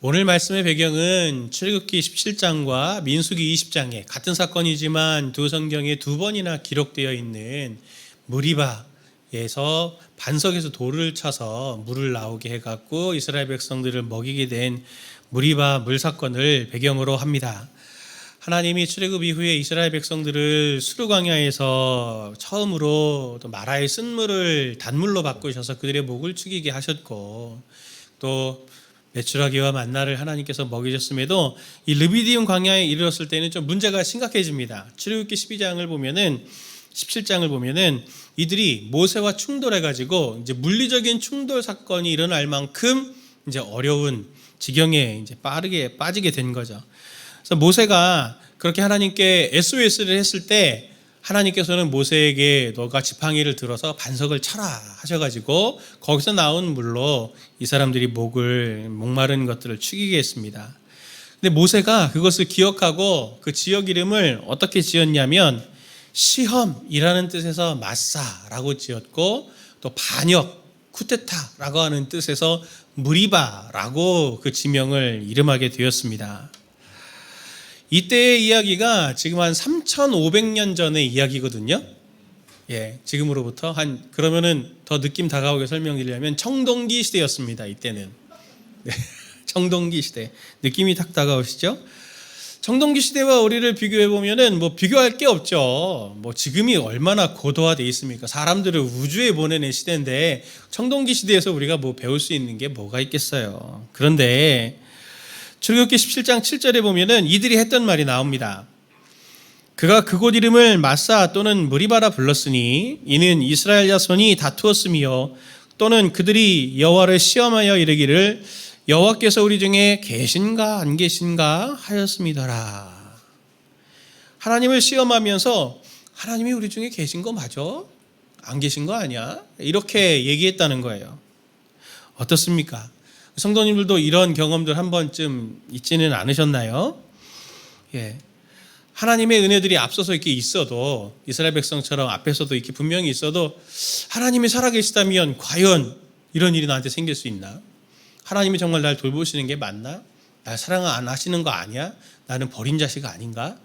오늘 말씀의 배경은 출애굽기 17장과 민수기 20장에 같은 사건이지만 두 성경에 두 번이나 기록되어 있는 무리바에서 반석에서 돌을 쳐서 물을 나오게 해갖고 이스라엘 백성들을 먹이게 된 무리바 물 사건을 배경으로 합니다. 하나님이 출애굽 이후에 이스라엘 백성들을 수르 광야에서 처음으로 또 마라의 쓴물을 단물로 바꾸셔서 그들의 목을 축이게 하셨고, 또 메추라기와 만나를 하나님께서 먹이셨음에도 이 르비디움 광야에 이르렀을 때는 좀 문제가 심각해집니다. 출애굽기 12장을 보면은 17장을 보면은 이들이 모세와 충돌해가지고 이제 물리적인 충돌 사건이 일어날 만큼 이제 어려운 지경에 이제 빠르게 빠지게 된 거죠. 그래서 모세가 그렇게 하나님께 SOS를 했을 때 하나님께서는 모세에게 너가 지팡이를 들어서 반석을 쳐라 하셔가지고 거기서 나온 물로 이 사람들이 목마른 것들을 축이게 했습니다. 근데 모세가 그것을 기억하고 그 지역 이름을 어떻게 지었냐면 시험이라는 뜻에서 마사라고 지었고, 또 반역, 쿠데타라고 하는 뜻에서 무리바라고 그 지명을 이름하게 되었습니다. 이때의 이야기가 지금 한 3,500년 전의 이야기거든요. 지금으로부터 그러면은 더 느낌 다가오게 설명드리려면 청동기 시대였습니다. 이때는. 청동기 시대. 느낌이 탁 다가오시죠? 청동기 시대와 우리를 비교해 보면은 비교할 게 없죠. 지금이 얼마나 고도화되어 있습니까? 사람들을 우주에 보내는 시대인데 청동기 시대에서 우리가 배울 수 있는 게 뭐가 있겠어요. 그런데 출애굽기 17장 7절에 보면은 이들이 했던 말이 나옵니다. 그가 그곳 이름을 마사 또는 무리바라 불렀으니 이는 이스라엘 자손이 다투었으며 또는 그들이 여호와를 시험하여 이르기를 여호와께서 우리 중에 계신가 안 계신가 하였음이더라. 하나님을 시험하면서 하나님이 우리 중에 계신 거 맞아? 안 계신 거 아니야? 이렇게 얘기했다는 거예요. 어떻습니까? 성도님들도 이런 경험들 한 번쯤 있지는 않으셨나요? 하나님의 은혜들이 앞서서 이렇게 있어도, 이스라엘 백성처럼 앞에서도 이렇게 분명히 있어도 하나님이 살아계시다면 과연 이런 일이 나한테 생길 수 있나? 하나님이 정말 날 돌보시는 게 맞나? 날 사랑 안 하시는 거 아니야? 나는 버린 자식 아닌가?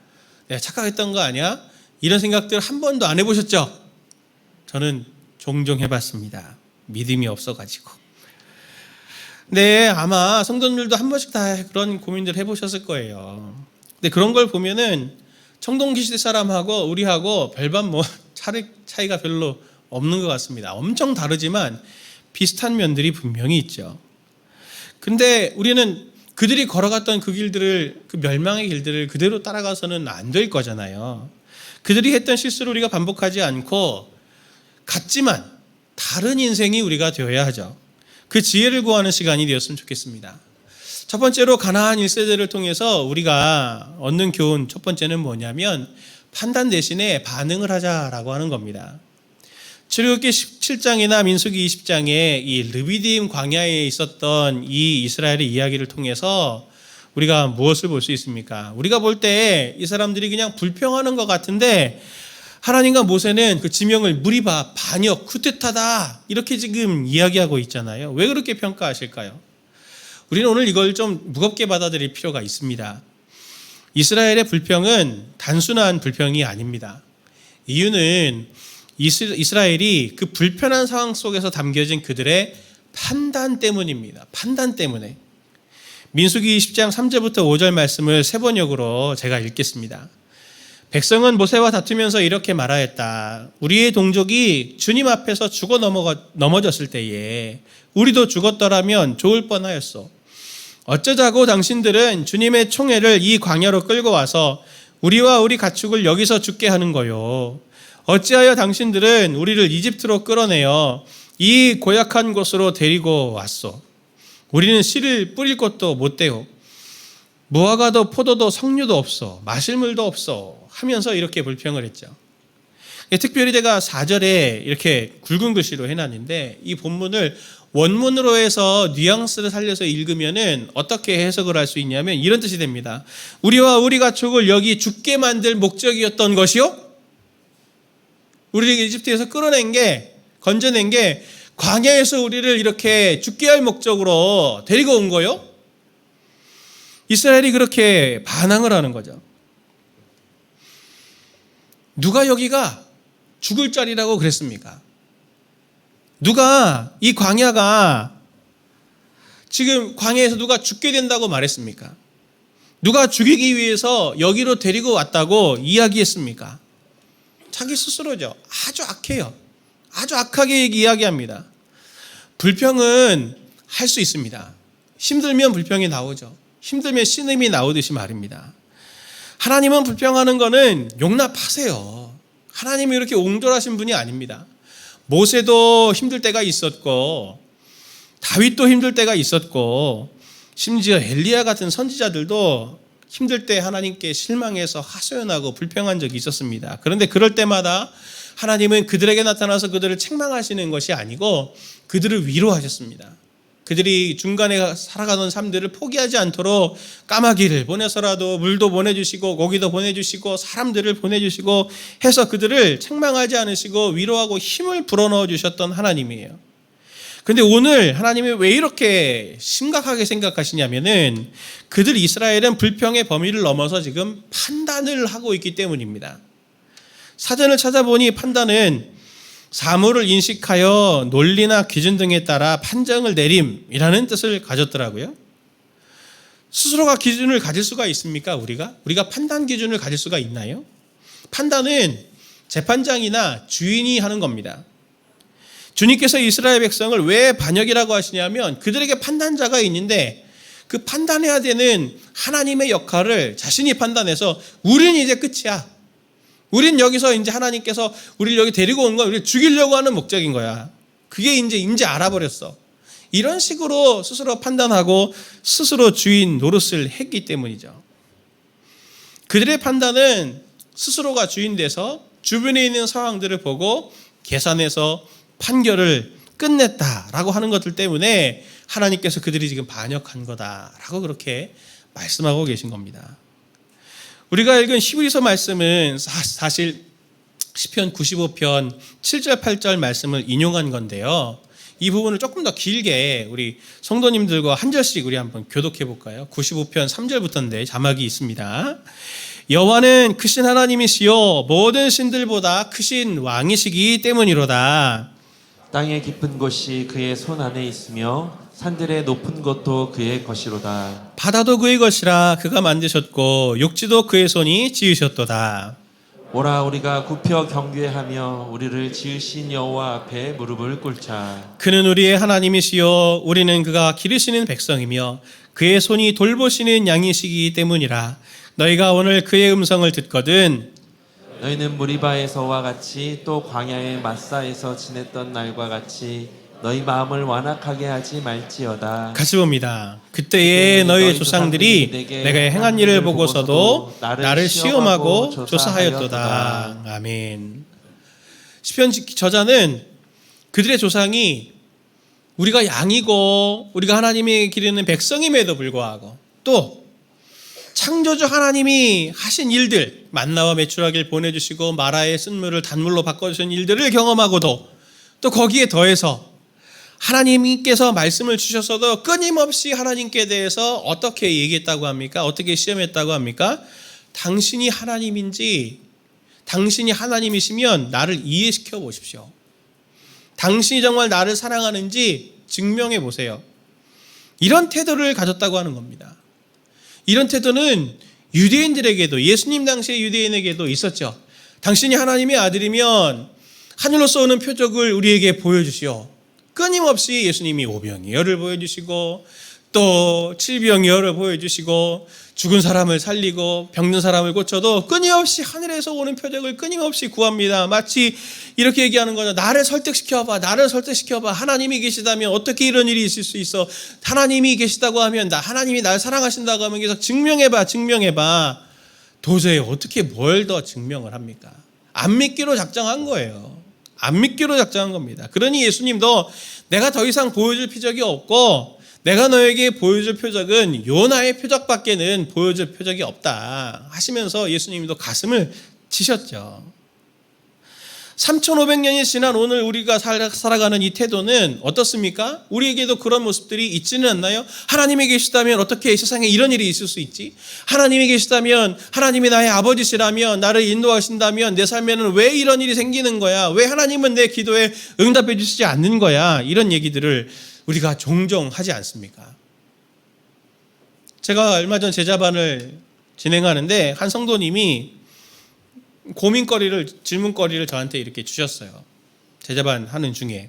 내가 착각했던 거 아니야? 이런 생각들 한 번도 안 해보셨죠? 저는 종종 해봤습니다. 믿음이 없어가지고. 네, 아마 성도님들도 한 번씩 다 그런 고민들 해보셨을 거예요. 근데 그런 걸 보면은 청동기 시대 사람하고 우리하고 별반 차이가 별로 없는 것 같습니다. 엄청 다르지만 비슷한 면들이 분명히 있죠. 근데 우리는 그들이 걸어갔던 그 길들을, 그 멸망의 길들을 그대로 따라가서는 안 될 거잖아요. 그들이 했던 실수를 우리가 반복하지 않고 같지만 다른 인생이 우리가 되어야 하죠. 그 지혜를 구하는 시간이 되었으면 좋겠습니다. 첫 번째로 가나안 1세대를 통해서 우리가 얻는 교훈 첫 번째는 뭐냐면 판단 대신에 반응을 하자라고 하는 겁니다. 출애굽기 17장이나 민수기 20장에 이 르비디움 광야에 있었던 이 이스라엘의 이야기를 통해서 우리가 무엇을 볼 수 있습니까? 우리가 볼 때 이 사람들이 그냥 불평하는 것 같은데 하나님과 모세는 그 지명을 무리바, 반역, 쿠데타다 이렇게 지금 이야기하고 있잖아요. 왜 그렇게 평가하실까요? 우리는 오늘 이걸 좀 무겁게 받아들일 필요가 있습니다. 이스라엘의 불평은 단순한 불평이 아닙니다. 이유는 이스라엘이 그 불편한 상황 속에서 담겨진 그들의 판단 때문입니다. 판단 때문에. 민수기 20장 3절부터 5절 말씀을 세 번역으로 제가 읽겠습니다. 백성은 모세와 다투면서 이렇게 말하였다. 우리의 동족이 주님 앞에서 죽어 넘어졌을 때에 우리도 죽었더라면 좋을 뻔하였소. 어쩌자고 당신들은 주님의 총애를 이 광야로 끌고 와서 우리와 우리 가축을 여기서 죽게 하는 거요. 어찌하여 당신들은 우리를 이집트로 끌어내어 이 고약한 곳으로 데리고 왔소. 우리는 씨를 뿌릴 곳도 못 되고 무화과도 포도도 석류도 없어, 마실 물도 없어 하면서 이렇게 불평을 했죠. 특별히 제가 4절에 이렇게 굵은 글씨로 해놨는데 이 본문을 원문으로 해서 뉘앙스를 살려서 읽으면은 어떻게 해석을 할 수 있냐면 이런 뜻이 됩니다. 우리와 우리 가축을 여기 죽게 만들 목적이었던 것이요? 우리를 이집트에서 건져낸 게, 광야에서 우리를 이렇게 죽게 할 목적으로 데리고 온 거요? 이스라엘이 그렇게 반항을 하는 거죠. 누가 여기가 죽을 자리라고 그랬습니까? 누가 이 광야가 지금 광야에서 누가 죽게 된다고 말했습니까? 누가 죽이기 위해서 여기로 데리고 왔다고 이야기했습니까? 자기 스스로죠. 아주 악해요. 아주 악하게 이야기합니다. 불평은 할 수 있습니다. 힘들면 불평이 나오죠. 힘들면 신음이 나오듯이 말입니다. 하나님은 불평하는 거는 용납하세요. 하나님이 이렇게 옹졸하신 분이 아닙니다. 모세도 힘들 때가 있었고 다윗도 힘들 때가 있었고 심지어 엘리야 같은 선지자들도 힘들 때 하나님께 실망해서 하소연하고 불평한 적이 있었습니다. 그런데 그럴 때마다 하나님은 그들에게 나타나서 그들을 책망하시는 것이 아니고 그들을 위로하셨습니다. 그들이 중간에 살아가던 삶들을 포기하지 않도록 까마귀를 보내서라도 물도 보내주시고 고기도 보내주시고 사람들을 보내주시고 해서 그들을 책망하지 않으시고 위로하고 힘을 불어넣어 주셨던 하나님이에요. 그런데 오늘 하나님이 왜 이렇게 심각하게 생각하시냐면은 그들 이스라엘은 불평의 범위를 넘어서 지금 판단을 하고 있기 때문입니다. 사전을 찾아보니 판단은 사물을 인식하여 논리나 기준 등에 따라 판정을 내림이라는 뜻을 가졌더라고요. 스스로가 기준을 가질 수가 있습니까? 우리가 판단 기준을 가질 수가 있나요? 판단은 재판장이나 주인이 하는 겁니다. 주님께서 이스라엘 백성을 왜 반역이라고 하시냐면 그들에게 판단자가 있는데 그 판단해야 되는 하나님의 역할을 자신이 판단해서 우리는 이제 끝이야. 우린 여기서 이제 하나님께서 우리를 여기 데리고 온 건 우리를 죽이려고 하는 목적인 거야. 그게 이제 알아버렸어. 이런 식으로 스스로 판단하고 스스로 주인 노릇을 했기 때문이죠. 그들의 판단은 스스로가 주인 돼서 주변에 있는 상황들을 보고 계산해서 판결을 끝냈다라고 하는 것들 때문에 하나님께서 그들이 지금 반역한 거다라고 그렇게 말씀하고 계신 겁니다. 우리가 읽은 히브리서 말씀은 사실 시편 95편 7절 8절 말씀을 인용한 건데요. 이 부분을 조금 더 길게 우리 성도님들과 한 절씩 우리 한번 교독해 볼까요? 95편 3절부터인데 자막이 있습니다. 여호와는 크신 하나님이시요 모든 신들보다 크신 왕이시기 때문이로다. 땅의 깊은 곳이 그의 손 안에 있으며 산들의 높은 것도 그의 것이로다. 바다도 그의 것이라 그가 만드셨고 육지도 그의 손이 지으셨도다. 오라 우리가 굽혀 경배하며 우리를 지으신 여호와 앞에 무릎을 꿇자. 그는 우리의 하나님이시요 우리는 그가 기르시는 백성이며 그의 손이 돌보시는 양이시기 때문이라. 너희가 오늘 그의 음성을 듣거든 너희는 무리바에서와 같이 또 광야의 마사에서 지냈던 날과 같이 너희 마음을 완악하게 하지 말지어다. 같이 봅니다. 그때에 너희 조상들이 내가 행한 일을 보고서도 나를 시험하고 조사하였도다. 아멘. 시편 저자는 그들의 조상이 우리가 양이고 우리가 하나님이 기르는 백성임에도 불구하고 또 창조주 하나님이 하신 일들, 만나와 메추라기를 보내주시고 마라의 쓴물을 단물로 바꿔주신 일들을 경험하고도 또 거기에 더해서 하나님께서 말씀을 주셔서도 끊임없이 하나님께 대해서 어떻게 얘기했다고 합니까? 어떻게 시험했다고 합니까? 당신이 하나님인지 당신이 하나님이시면 나를 이해시켜 보십시오. 당신이 정말 나를 사랑하는지 증명해 보세요. 이런 태도를 가졌다고 하는 겁니다. 이런 태도는 유대인들에게도 예수님 당시의 유대인에게도 있었죠. 당신이 하나님의 아들이면 하늘로서 오는 표적을 우리에게 보여주시오. 끊임없이 예수님이 오병이어를 보여주시고 또 칠병이어를 보여주시고 죽은 사람을 살리고 병든 사람을 고쳐도 끊임없이 하늘에서 오는 표적을 끊임없이 구합니다. 마치 이렇게 얘기하는 거죠. 나를 설득시켜봐. 나를 설득시켜봐. 하나님이 계시다면 어떻게 이런 일이 있을 수 있어. 하나님이 계시다고 하면 하나님이 나를 사랑하신다고 하면 계속 증명해봐. 증명해봐. 도저히 어떻게 뭘 더 증명을 합니까? 안 믿기로 작정한 거예요. 안 믿기로 작정한 겁니다. 그러니 예수님도 내가 더 이상 보여줄 표적이 없고 내가 너에게 보여줄 표적은 요나의 표적밖에는 보여줄 표적이 없다 하시면서 예수님도 가슴을 치셨죠. 3,500년이 지난 오늘 우리가 살아가는 이 태도는 어떻습니까? 우리에게도 그런 모습들이 있지는 않나요? 하나님이 계시다면 어떻게 이 세상에 이런 일이 있을 수 있지? 하나님이 계시다면, 하나님이 나의 아버지시라면, 나를 인도하신다면 내 삶에는 왜 이런 일이 생기는 거야? 왜 하나님은 내 기도에 응답해 주시지 않는 거야? 이런 얘기들을 우리가 종종 하지 않습니까? 제가 얼마 전 제자반을 진행하는데 한 성도님이 질문거리를 저한테 이렇게 주셨어요. 제자반 하는 중에.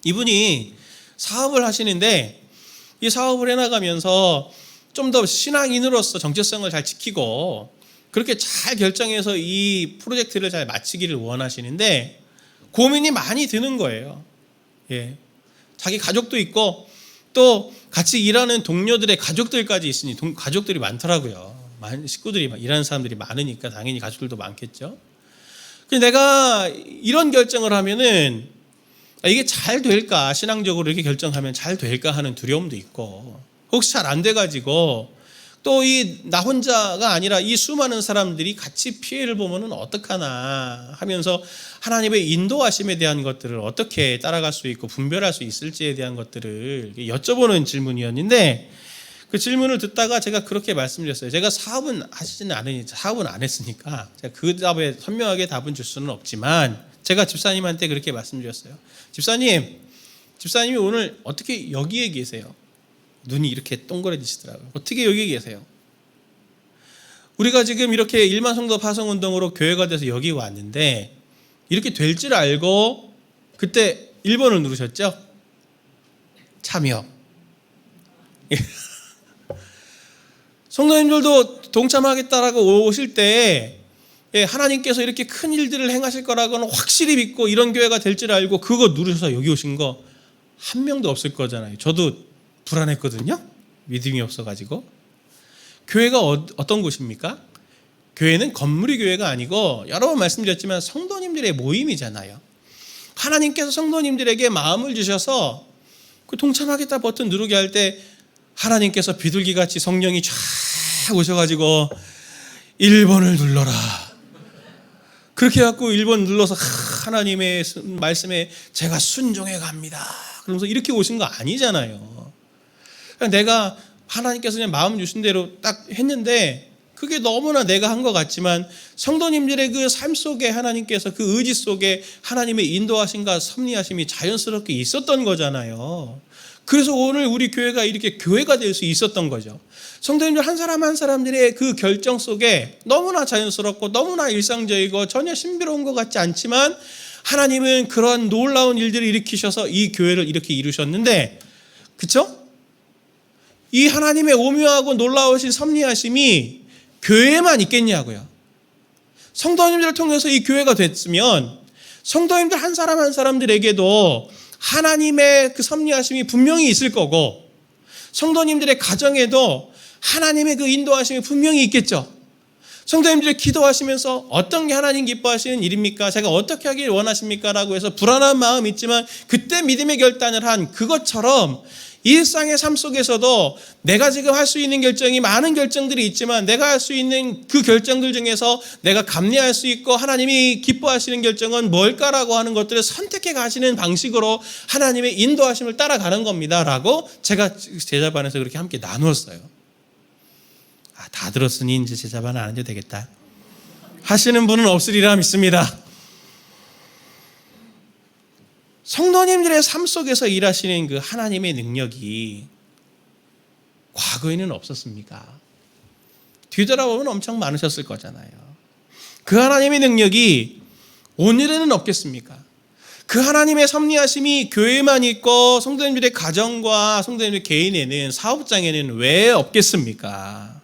이분이 사업을 하시는데 이 사업을 해나가면서 좀 더 신앙인으로서 정체성을 잘 지키고 그렇게 잘 결정해서 이 프로젝트를 잘 마치기를 원하시는데 고민이 많이 드는 거예요. 예. 자기 가족도 있고 또 같이 일하는 동료들의 가족들까지 있으니 가족들이 많더라고요. 식구들이 일하는 사람들이 많으니까 당연히 가족들도 많겠죠. 근데 내가 이런 결정을 하면은 이게 잘 될까, 신앙적으로 이렇게 결정하면 잘 될까 하는 두려움도 있고, 혹시 잘 안 돼가지고 또 나 혼자가 아니라 이 수많은 사람들이 같이 피해를 보면은 어떡하나 하면서 하나님의 인도하심에 대한 것들을 어떻게 따라갈 수 있고 분별할 수 있을지에 대한 것들을 여쭤보는 질문이었는데, 그 질문을 듣다가 제가 그렇게 말씀드렸어요. 제가 사업은 하시지는 않으니, 사업은 안 했으니까 제가 그 답에 선명하게 답은 줄 수는 없지만 제가 집사님한테 그렇게 말씀드렸어요. 집사님이 오늘 어떻게 여기에 계세요? 눈이 이렇게 동그래지시더라고요. 어떻게 여기 계세요? 우리가 지금 이렇게 1만 성도 파송운동으로 교회가 돼서 여기 왔는데 이렇게 될 줄 알고 그때 1번을 누르셨죠? 참여. 성도님들도 동참하겠다라고 오실 때 하나님께서 이렇게 큰 일들을 행하실 거라고는 확실히 믿고 이런 교회가 될 줄 알고 그거 누르셔서 여기 오신 거 한 명도 없을 거잖아요. 저도 불안했거든요. 믿음이 없어가지고. 교회가 어떤 곳입니까? 교회는 건물이 교회가 아니고 여러 번 말씀드렸지만 성도님들의 모임이잖아요. 하나님께서 성도님들에게 마음을 주셔서 그 동참하겠다 버튼 누르게 할 때 하나님께서 비둘기같이 성령이 쫙 오셔가지고 1번을 눌러라. 그렇게 해갖고 1번 눌러서 하나님의 말씀에 제가 순종해 갑니다. 그러면서 이렇게 오신 거 아니잖아요. 내가 하나님께서 그냥 마음 주신 대로 딱 했는데 그게 너무나 내가 한 것 같지만 성도님들의 그 삶 속에 하나님께서 그 의지 속에 하나님의 인도하심과 섭리하심이 자연스럽게 있었던 거잖아요. 그래서 오늘 우리 교회가 이렇게 교회가 될 수 있었던 거죠. 성도님들 한 사람 한 사람들의 그 결정 속에 너무나 자연스럽고 너무나 일상적이고 전혀 신비로운 것 같지 않지만 하나님은 그런 놀라운 일들을 일으키셔서 이 교회를 이렇게 이루셨는데, 그렇죠? 이 하나님의 오묘하고 놀라우신 섭리하심이 교회에만 있겠냐고요. 성도님들을 통해서 이 교회가 됐으면 성도님들 한 사람 한 사람들에게도 하나님의 그 섭리하심이 분명히 있을 거고 성도님들의 가정에도 하나님의 그 인도하심이 분명히 있겠죠. 성도님들이 기도하시면서 어떤 게 하나님 기뻐하시는 일입니까? 제가 어떻게 하길 원하십니까? 라고 해서 불안한 마음이 있지만 그때 믿음의 결단을 한 그것처럼 일상의 삶 속에서도 내가 지금 할 수 있는 결정이 많은 결정들이 있지만 내가 할 수 있는 그 결정들 중에서 내가 감내할 수 있고 하나님이 기뻐하시는 결정은 뭘까라고 하는 것들을 선택해 가시는 방식으로 하나님의 인도하심을 따라가는 겁니다. 라고 제가 제자반에서 그렇게 함께 나누었어요. 다 들었으니 이제 제자반 안 해도 되겠다 하시는 분은 없으리라 믿습니다. 성도님들의 삶 속에서 일하시는 그 하나님의 능력이 과거에는 없었습니까? 뒤돌아보면 엄청 많으셨을 거잖아요. 그 하나님의 능력이 오늘에는 없겠습니까? 그 하나님의 섭리하심이 교회만 있고 성도님들의 가정과 성도님들 개인에는, 사업장에는 왜 없겠습니까?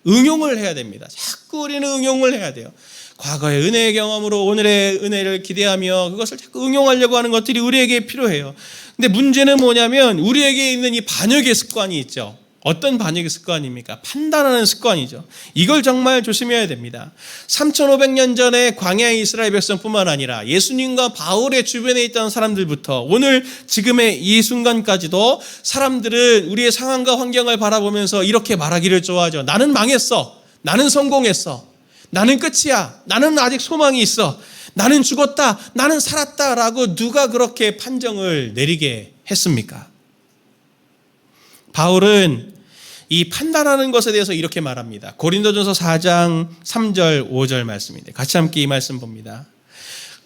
응용을 해야 됩니다. 자꾸 우리는 응용을 해야 돼요. 과거의 은혜의 경험으로 오늘의 은혜를 기대하며 그것을 자꾸 응용하려고 하는 것들이 우리에게 필요해요. 근데 문제는 뭐냐면 우리에게 있는 이 반역의 습관이 있죠. 어떤 반역의 습관입니까? 판단하는 습관이죠. 이걸 정말 조심해야 됩니다. 3,500년 전에 광야의 이스라엘 백성뿐만 아니라 예수님과 바울의 주변에 있던 사람들부터 오늘 지금의 이 순간까지도 사람들은 우리의 상황과 환경을 바라보면서 이렇게 말하기를 좋아하죠. 나는 망했어. 나는 성공했어. 나는 끝이야. 나는 아직 소망이 있어. 나는 죽었다, 나는 살았다라고 누가 그렇게 판정을 내리게 했습니까? 바울은 이 판단하는 것에 대해서 이렇게 말합니다. 고린도전서 4장 3절 5절 말씀인데 같이 함께 이 말씀 봅니다.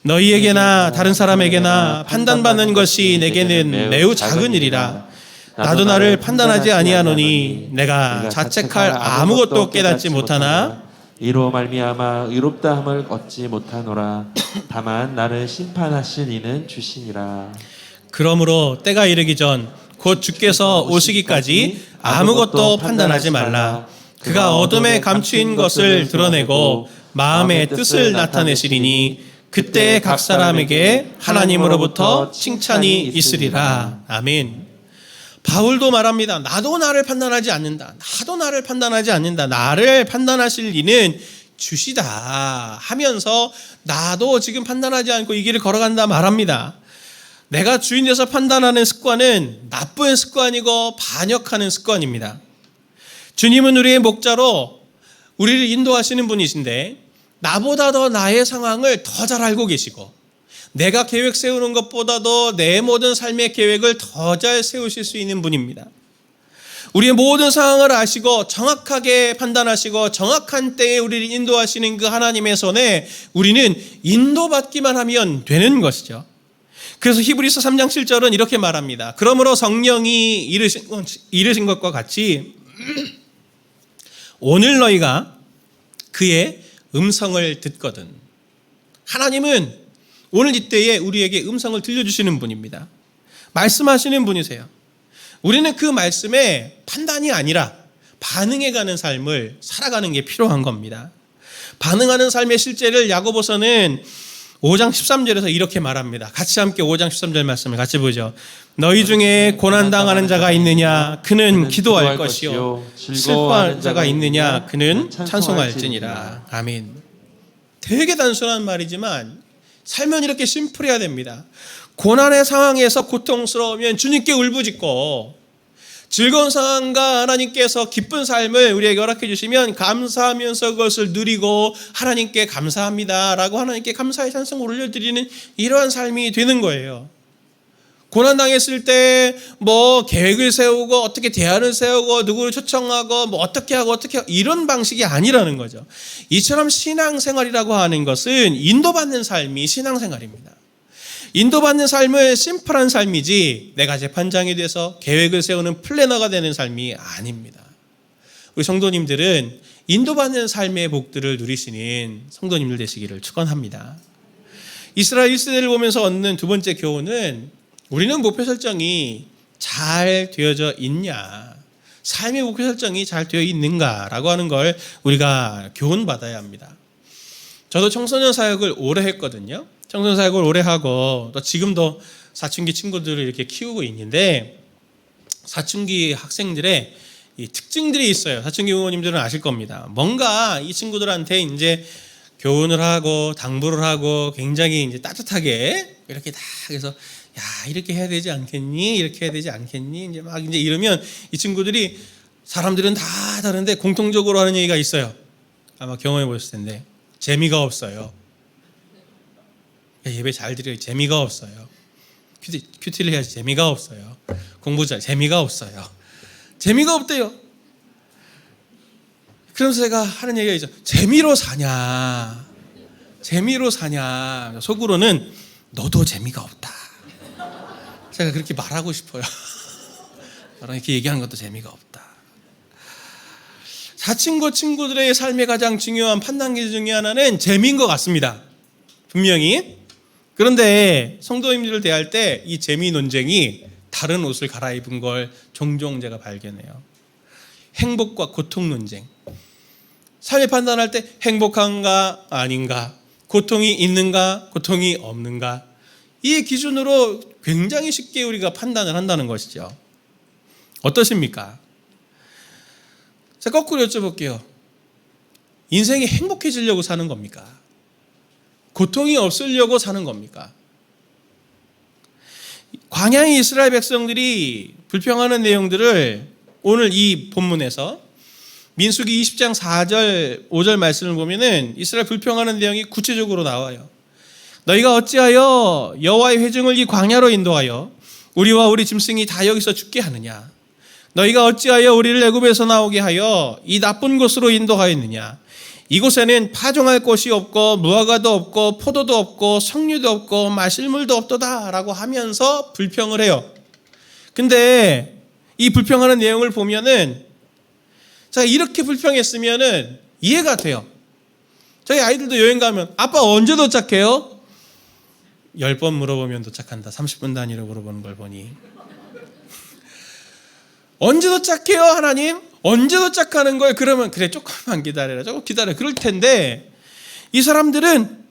너희에게나 다른 사람에게나 판단받는 것이 내게는 매우 작은 일이라. 나도 나를 판단하지 아니하노니 내가 자책할 아무것도 깨닫지 못하나 이로 말미암아 의롭다함을 얻지 못하노라. 다만 나를 심판하실 이는 주시니라. 그러므로 때가 이르기 전 곧 주께서 오시기까지 아무것도 판단하지 말라. 그가 어둠에 감추인 것을 드러내고 마음의 뜻을 나타내시리니 그때 각 사람에게 하나님으로부터 칭찬이 있으리라. 아멘. 바울도 말합니다. 나도 나를 판단하지 않는다. 나도 나를 판단하지 않는다. 나를 판단하실 이는 주시다 하면서 나도 지금 판단하지 않고 이 길을 걸어간다 말합니다. 내가 주인 돼서 판단하는 습관은 나쁜 습관이고 반역하는 습관입니다. 주님은 우리의 목자로 우리를 인도하시는 분이신데 나보다 더 나의 상황을 더 잘 알고 계시고 내가 계획 세우는 것보다도 내 모든 삶의 계획을 더 잘 세우실 수 있는 분입니다. 우리의 모든 상황을 아시고 정확하게 판단하시고 정확한 때에 우리를 인도하시는 그 하나님의 손에 우리는 인도받기만 하면 되는 것이죠. 그래서 히브리서 3장 7절은 이렇게 말합니다. 그러므로 성령이 이르신 것과 같이 오늘 너희가 그의 음성을 듣거든. 하나님은 오늘 이때에 우리에게 음성을 들려주시는 분입니다. 말씀하시는 분이세요. 우리는 그 말씀에 판단이 아니라 반응해가는 삶을 살아가는 게 필요한 겁니다. 반응하는 삶의 실제를 야고보서는 5장 13절에서 이렇게 말합니다. 같이 함께 5장 13절 말씀을 같이 보죠. 너희 중에 고난당하는 자가 있느냐 그는 기도할 것이요 슬퍼하는 자가 있느냐 그는 찬송할지니라. 아멘. 되게 단순한 말이지만 살면 이렇게 심플해야 됩니다. 고난의 상황에서 고통스러우면 주님께 울부짖고 즐거운 상황과 하나님께서 기쁜 삶을 우리에게 허락해 주시면 감사하면서 그것을 누리고 하나님께 감사합니다라고 하나님께 감사의 찬송을 올려드리는 이러한 삶이 되는 거예요. 고난당했을 때 뭐 계획을 세우고 어떻게 대안을 세우고 누구를 초청하고 뭐 어떻게 하고 이런 방식이 아니라는 거죠. 이처럼 신앙생활이라고 하는 것은 인도받는 삶이 신앙생활입니다. 인도받는 삶은 심플한 삶이지 내가 재판장이 돼서 계획을 세우는 플래너가 되는 삶이 아닙니다. 우리 성도님들은 인도받는 삶의 복들을 누리시는 성도님들 되시기를 축원합니다. 이스라엘 1세대를 보면서 얻는 두 번째 교훈은 우리는 목표 설정이 잘 되어져 있냐, 삶의 목표 설정이 잘 되어 있는가라고 하는 걸 우리가 교훈받아야 합니다. 저도 청소년 사역을 오래 했거든요. 청소년 사역을 오래 하고 또 지금도 사춘기 친구들을 이렇게 키우고 있는데 사춘기 학생들의 이 특징들이 있어요. 사춘기 부모님들은 아실 겁니다. 뭔가 이 친구들한테 이제 교훈을 하고 당부를 하고 굉장히 이제 따뜻하게 이렇게 다 해서 야 이렇게 해야 되지 않겠니? 이렇게 해야 되지 않겠니? 이제 막 이제 이러면 이 친구들이 사람들은 다 다른데 공통적으로 하는 얘기가 있어요. 아마 경험해 보셨을 텐데 재미가 없어요. 예배 잘 드려요. 재미가 없어요. 큐티를 해야지 재미가 없어요. 공부 잘 재미가 없어요. 재미가 없대요. 그러면서 제가 하는 얘기가 있죠. 재미로 사냐? 재미로 사냐? 속으로는 너도 재미가 없다. 제가 그렇게 말하고 싶어요. 저랑 이렇게 얘기하는 것도 재미가 없다. 사친구 친구들의 삶의 가장 중요한 판단기 중에 하나는 재미인 것 같습니다. 분명히. 그런데 성도님들을 대할 때 이 재미 논쟁이 다른 옷을 갈아입은 걸 종종 제가 발견해요. 행복과 고통 논쟁. 삶을 판단할 때 행복한가 아닌가, 고통이 있는가 고통이 없는가, 이 기준으로 굉장히 쉽게 우리가 판단을 한다는 것이죠. 어떠십니까? 자, 거꾸로 여쭤볼게요. 인생이 행복해지려고 사는 겁니까? 고통이 없으려고 사는 겁니까? 광야의 이스라엘 백성들이 불평하는 내용들을 오늘 이 본문에서 민수기 20장 4절 5절 말씀을 보면은 이스라엘 불평하는 내용이 구체적으로 나와요. 너희가 어찌하여 여호와의 회중을 이 광야로 인도하여 우리와 우리 짐승이 다 여기서 죽게 하느냐? 너희가 어찌하여 우리를 애굽에서 나오게 하여 이 나쁜 곳으로 인도하였느냐? 이곳에는 파종할 곳이 없고 무화과도 없고 포도도 없고 석류도 없고 마실 물도 없도다 라고 하면서 불평을 해요. 근데 이 불평하는 내용을 보면은 자, 이렇게 불평했으면은 이해가 돼요. 저희 아이들도 여행 가면 아빠 언제 도착해요? 10번 물어보면 도착한다. 30분 단위로 물어보는 걸 보니 언제 도착해요 하나님? 언제 도착하는 거예요? 그러면 그래 조금만 기다려라. 조금 기다려. 그럴 텐데 이 사람들은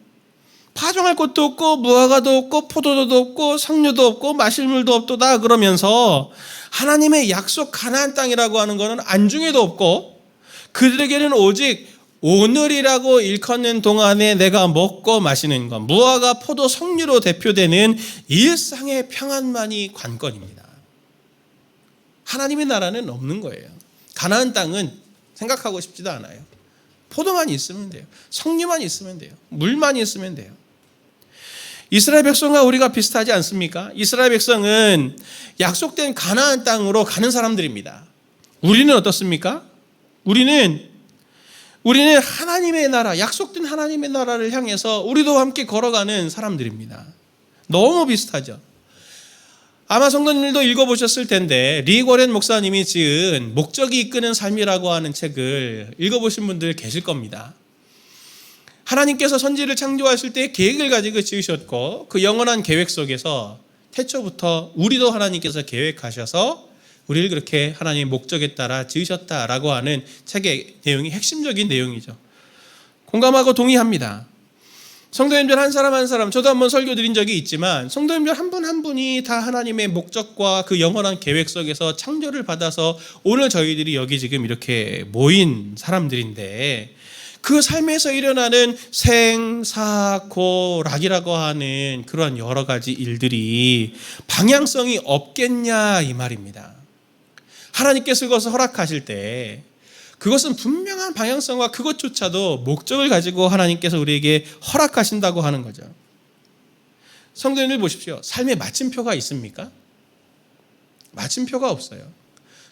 파종할 곳도 없고 무화과도 없고 포도도 없고 석류도 없고 마실 물도 없도다 그러면서 하나님의 약속 가나안 땅이라고 하는 것은 안중에도 없고 그들에게는 오직 오늘이라고 일컫는 동안에 내가 먹고 마시는 것, 무화과, 포도, 석류로 대표되는 일상의 평안만이 관건입니다. 하나님의 나라는 없는 거예요. 가나안 땅은 생각하고 싶지도 않아요. 포도만 있으면 돼요. 석류만 있으면 돼요. 물만 있으면 돼요. 이스라엘 백성과 우리가 비슷하지 않습니까? 이스라엘 백성은 약속된 가나안 땅으로 가는 사람들입니다. 우리는 어떻습니까? 우리는 하나님의 나라, 약속된 하나님의 나라를 향해서 우리도 함께 걸어가는 사람들입니다. 너무 비슷하죠. 아마 성도님들도 읽어보셨을 텐데 리고렌 목사님이 지은 목적이 이끄는 삶이라고 하는 책을 읽어보신 분들 계실 겁니다. 하나님께서 선지를 창조하실 때 계획을 가지고 지으셨고 그 영원한 계획 속에서 태초부터 우리도 하나님께서 계획하셔서 우리를 그렇게 하나님의 목적에 따라 지으셨다라고 하는 책의 내용이 핵심적인 내용이죠. 공감하고 동의합니다. 성도님들 한 사람 한 사람, 저도 한번 설교 드린 적이 있지만 성도님들 한 분 한 분이 다 하나님의 목적과 그 영원한 계획 속에서 창조를 받아서 오늘 저희들이 여기 지금 이렇게 모인 사람들인데 그 삶에서 일어나는 생사고락이라고 하는 그러한 여러 가지 일들이 방향성이 없겠냐 이 말입니다. 하나님께서 그것을 허락하실 때 그것은 분명한 방향성과 그것조차도 목적을 가지고 하나님께서 우리에게 허락하신다고 하는 거죠. 성도님들 보십시오. 삶에 마침표가 있습니까? 마침표가 없어요.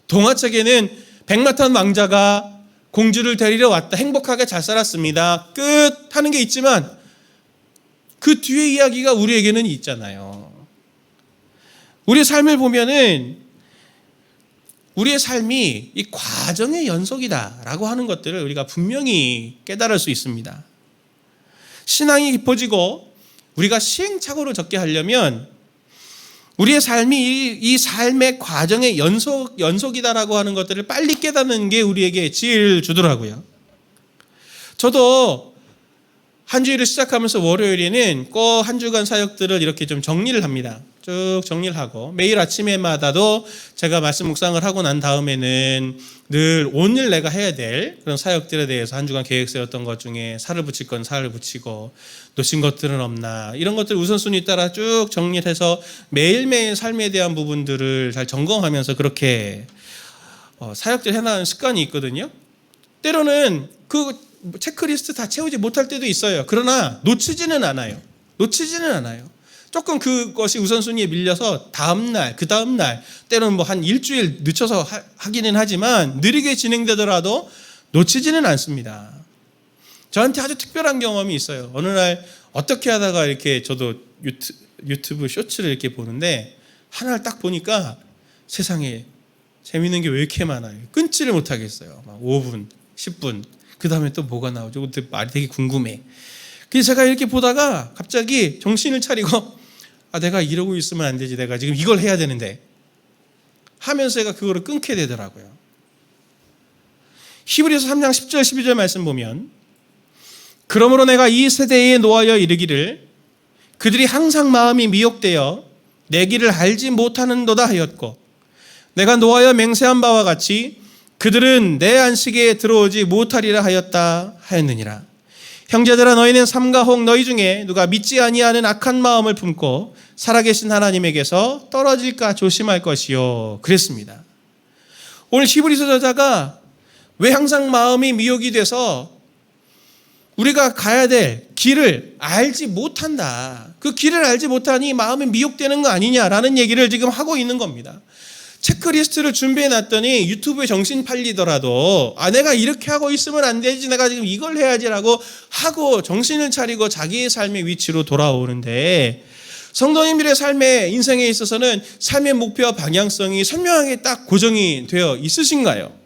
동화책에는 백마탄 왕자가 공주를 데리러 왔다. 행복하게 잘 살았습니다. 끝 하는 게 있지만 그 뒤에 이야기가 우리에게는 있잖아요. 우리의 삶을 보면은 우리의 삶이 이 과정의 연속이다라고 하는 것들을 우리가 분명히 깨달을 수 있습니다. 신앙이 깊어지고 우리가 시행착오를 적게 하려면 우리의 삶이 이 삶의 과정의 연속이다라고 하는 것들을 빨리 깨닫는 게 우리에게 지혜를 주더라고요. 저도 한 주일을 시작하면서 월요일에는 꼭 한 주간 사역들을 이렇게 좀 정리를 합니다. 쭉 정리를 하고 매일 아침에마다도 제가 말씀 묵상을 하고 난 다음에는 늘 오늘 내가 해야 될 그런 사역들에 대해서 한 주간 계획 세웠던 것 중에 살을 붙일 건 살을 붙이고 놓친 것들은 없나 이런 것들 우선순위 따라 쭉 정리를 해서 매일매일 삶에 대한 부분들을 잘 점검하면서 그렇게 사역들 해나가는 습관이 있거든요. 때로는 그 체크리스트 다 채우지 못할 때도 있어요. 그러나 놓치지는 않아요. 조금 그것이 우선순위에 밀려서 다음날, 그 다음날, 때로는 뭐 한 일주일 늦춰서 하기는 하지만 느리게 진행되더라도 놓치지는 않습니다. 저한테 아주 특별한 경험이 있어요. 어느 날 어떻게 하다가 이렇게 저도 유튜브 쇼츠를 이렇게 보는데 하나를 딱 보니까 세상에 재밌는 게 왜 이렇게 많아요. 끊지를 못하겠어요. 막 5분, 10분. 그 다음에 또 뭐가 나오죠? 그때 말이 되게 궁금해. 그래서 제가 이렇게 보다가 갑자기 정신을 차리고 내가 이러고 있으면 안 되지. 내가 지금 이걸 해야 되는데 하면서 제가 그거를 끊게 되더라고요. 히브리서 3장 10절 12절 말씀 보면 그러므로 내가 이 세대에 노하여 이르기를 그들이 항상 마음이 미혹되어 내 길을 알지 못하는도다 하였고 내가 노하여 맹세한 바와 같이 그들은 내 안식에 들어오지 못하리라 하였느니라. 형제들아 너희는 삼가 혹 너희 중에 누가 믿지 아니하는 악한 마음을 품고 살아계신 하나님에게서 떨어질까 조심할 것이요 그랬습니다. 오늘 히브리서 저자가 왜 항상 마음이 미혹이 돼서 우리가 가야 될 길을 알지 못한다. 그 길을 알지 못하니 마음이 미혹되는 거 아니냐라는 얘기를 지금 하고 있는 겁니다. 체크리스트를 준비해 놨더니 유튜브에 정신 팔리더라도 내가 이렇게 하고 있으면 안 되지, 내가 지금 이걸 해야지라고 하고 정신을 차리고 자기의 삶의 위치로 돌아오는데, 성도님들의 삶의 인생에 있어서는 삶의 목표와 방향성이 선명하게 딱 고정이 되어 있으신가요?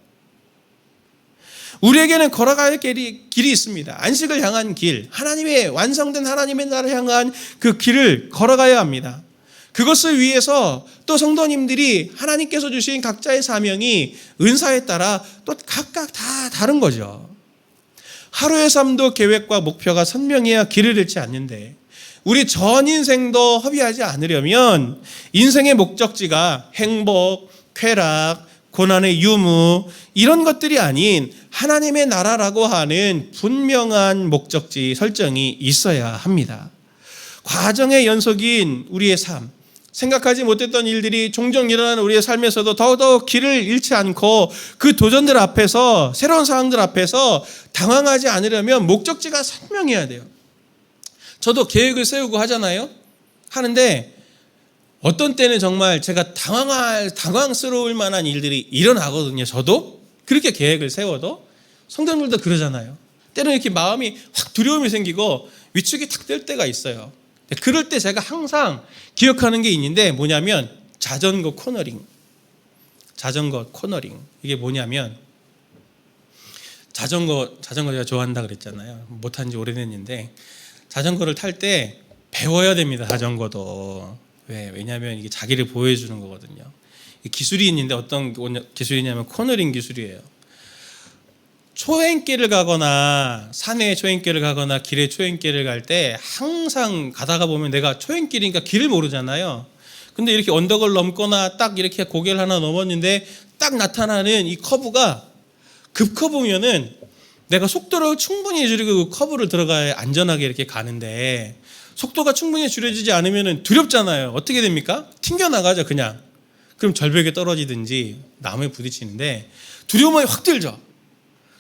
우리에게는 걸어갈 길이 있습니다. 안식을 향한 길, 하나님의 완성된 하나님의 나라를 향한 그 길을 걸어가야 합니다. 그것을 위해서 또 성도님들이 하나님께서 주신 각자의 사명이 은사에 따라 또 각각 다 다른 거죠. 하루의 삶도 계획과 목표가 선명해야 길을 잃지 않는데, 우리 전 인생도 허비하지 않으려면 인생의 목적지가 행복, 쾌락, 고난의 유무 이런 것들이 아닌 하나님의 나라라고 하는 분명한 목적지 설정이 있어야 합니다. 과정의 연속인 우리의 삶, 생각하지 못했던 일들이 종종 일어나는 우리의 삶에서도 더더욱 길을 잃지 않고 그 도전들 앞에서, 새로운 상황들 앞에서 당황하지 않으려면 목적지가 선명해야 돼요. 저도 계획을 세우고 하잖아요. 하는데 어떤 때는 정말 제가 당황스러울 만한 일들이 일어나거든요. 저도 그렇게 계획을 세워도. 성도님들도 그러잖아요. 때로는 이렇게 마음이 확 두려움이 생기고 위축이 탁 될 때가 있어요. 그럴 때 제가 항상 기억하는 게 있는데, 뭐냐면 자전거 코너링. 이게 뭐냐면, 자전거 제가 좋아한다 그랬잖아요. 못한 지 오래됐는데, 자전거를 탈 때 배워야 됩니다. 자전거도. 왜냐하면 이게 자기를 보여주는 거거든요. 기술이 있는데 어떤 기술이냐면 코너링 기술이에요. 초행길을 가거나 산에 초행길을 가거나 길에 초행길을 갈 때 항상 가다가 보면 내가 초행길이니까 길을 모르잖아요. 근데 이렇게 언덕을 넘거나 딱 이렇게 고개를 하나 넘었는데 딱 나타나는 이 커브가 급커브면은 내가 속도를 충분히 줄이고 그 커브를 들어가야 안전하게 이렇게 가는데, 속도가 충분히 줄여지지 않으면 두렵잖아요. 어떻게 됩니까? 튕겨나가죠, 그냥. 그럼 절벽에 떨어지든지 나무에 부딪히는데 두려움이 확 들죠.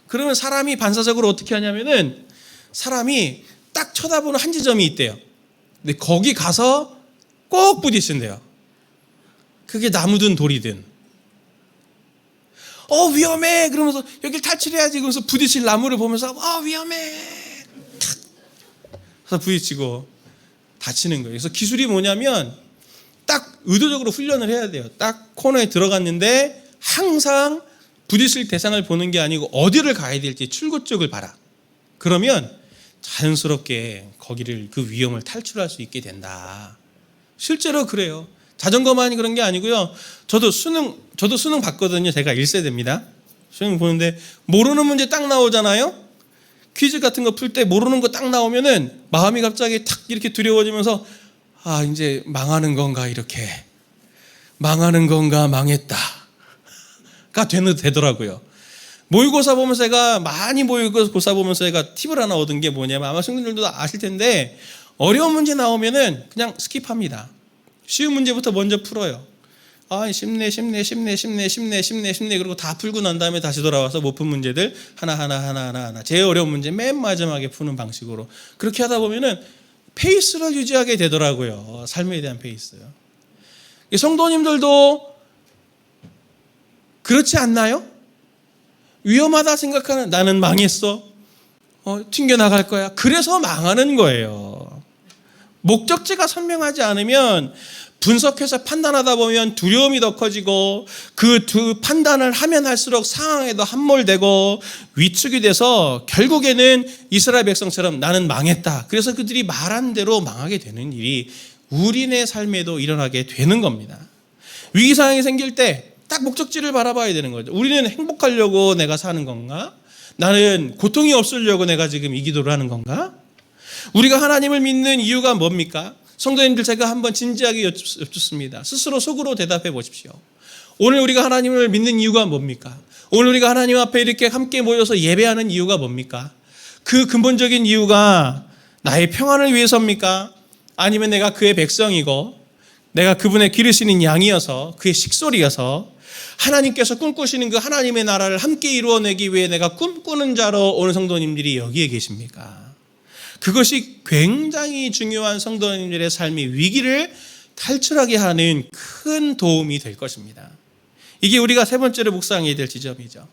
그러면 사람이 반사적으로 어떻게 하냐면은, 사람이 딱 쳐다보는 한 지점이 있대요. 근데 거기 가서 꼭 부딪힌대요. 그게 나무든 돌이든. 위험해! 그러면서 여길 탈출해야지. 그러면서 부딪힐 나무를 보면서 위험해! 탁! 그래서 부딪히고 다치는 거예요. 그래서 기술이 뭐냐면 딱 의도적으로 훈련을 해야 돼요. 딱 코너에 들어갔는데 항상 부딪힐 대상을 보는 게 아니고 어디를 가야 될지 출구 쪽을 봐라. 그러면 자연스럽게 거기를, 그 위험을 탈출할 수 있게 된다. 실제로 그래요. 자전거만이 그런 게 아니고요. 저도 수능 봤거든요. 제가 1세대입니다. 수능 보는데 모르는 문제 딱 나오잖아요. 퀴즈 같은 거 풀 때 모르는 거 딱 나오면은 마음이 갑자기 탁 이렇게 두려워지면서, 이제 망하는 건가, 이렇게 망하는 건가, 망했다가 되더라고요. 모의고사 보면서 제가 모의고사 보면서 제가 팁을 하나 얻은 게 뭐냐면, 아마 친구들도 아실 텐데, 어려운 문제 나오면은 그냥 스킵합니다. 쉬운 문제부터 먼저 풀어요. 쉽네. 그리고 다 풀고 난 다음에 다시 돌아와서 못 푼 문제들 하나. 제일 어려운 문제 맨 마지막에 푸는 방식으로. 그렇게 하다 보면은 페이스를 유지하게 되더라고요. 삶에 대한 페이스요. 성도님들도 그렇지 않나요? 위험하다 생각하는, 나는 망했어. 튕겨나갈 거야. 그래서 망하는 거예요. 목적지가 선명하지 않으면 분석해서 판단하다 보면 두려움이 더 커지고, 그 판단을 하면 할수록 상황에도 함몰되고 위축이 돼서 결국에는 이스라엘 백성처럼 나는 망했다. 그래서 그들이 말한 대로 망하게 되는 일이 우리네 삶에도 일어나게 되는 겁니다. 위기 상황이 생길 때 딱 목적지를 바라봐야 되는 거죠. 우리는 행복하려고 내가 사는 건가? 나는 고통이 없으려고 내가 지금 이 기도를 하는 건가? 우리가 하나님을 믿는 이유가 뭡니까? 성도님들, 제가 한번 진지하게 여쭙습니다. 스스로 속으로 대답해 보십시오. 오늘 우리가 하나님을 믿는 이유가 뭡니까? 오늘 우리가 하나님 앞에 이렇게 함께 모여서 예배하는 이유가 뭡니까? 그 근본적인 이유가 나의 평안을 위해서입니까? 아니면 내가 그의 백성이고 내가 그분의 기르시는 양이어서, 그의 식솔이어서, 하나님께서 꿈꾸시는 그 하나님의 나라를 함께 이루어내기 위해 내가 꿈꾸는 자로 오는 성도님들이 여기에 계십니까? 그것이 굉장히 중요한 성도님들의 삶의 위기를 탈출하게 하는 큰 도움이 될 것입니다. 이게 우리가 세 번째로 묵상해야 될 지점이죠.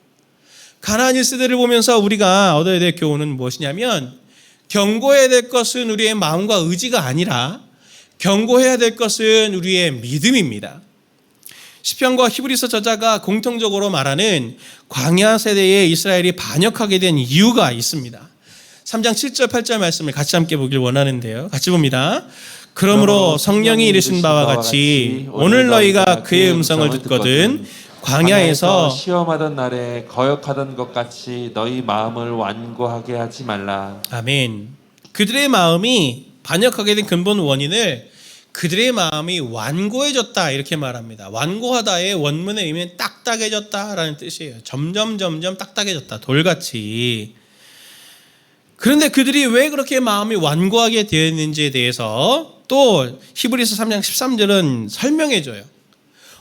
가나안 1세대를 보면서 우리가 얻어야 될 교훈은 무엇이냐면, 경고해야 될 것은 우리의 마음과 의지가 아니라 경고해야 될 것은 우리의 믿음입니다. 시편과 히브리서 저자가 공통적으로 말하는 광야 세대에 이스라엘이 반역하게 된 이유가 있습니다. 3장 7절 8절 말씀을 같이 함께 보길 원하는데요. 같이 봅니다. 그러므로 성령이 이르신 바와 같이 오늘 너희가 그의 음성을 듣거든 광야에서 시험하던 날에 거역하던 것 같이 너희 마음을 완고하게 하지 말라. 아멘. 그들의 마음이 반역하게 된 근본 원인을 그들의 마음이 완고해졌다 이렇게 말합니다. 완고하다의 원문의 의미는 딱딱해졌다라는 뜻이에요. 점점 딱딱해졌다. 돌같이. 그런데 그들이 왜 그렇게 마음이 완고하게 되었는지에 대해서 또 히브리서 3장 13절은 설명해줘요.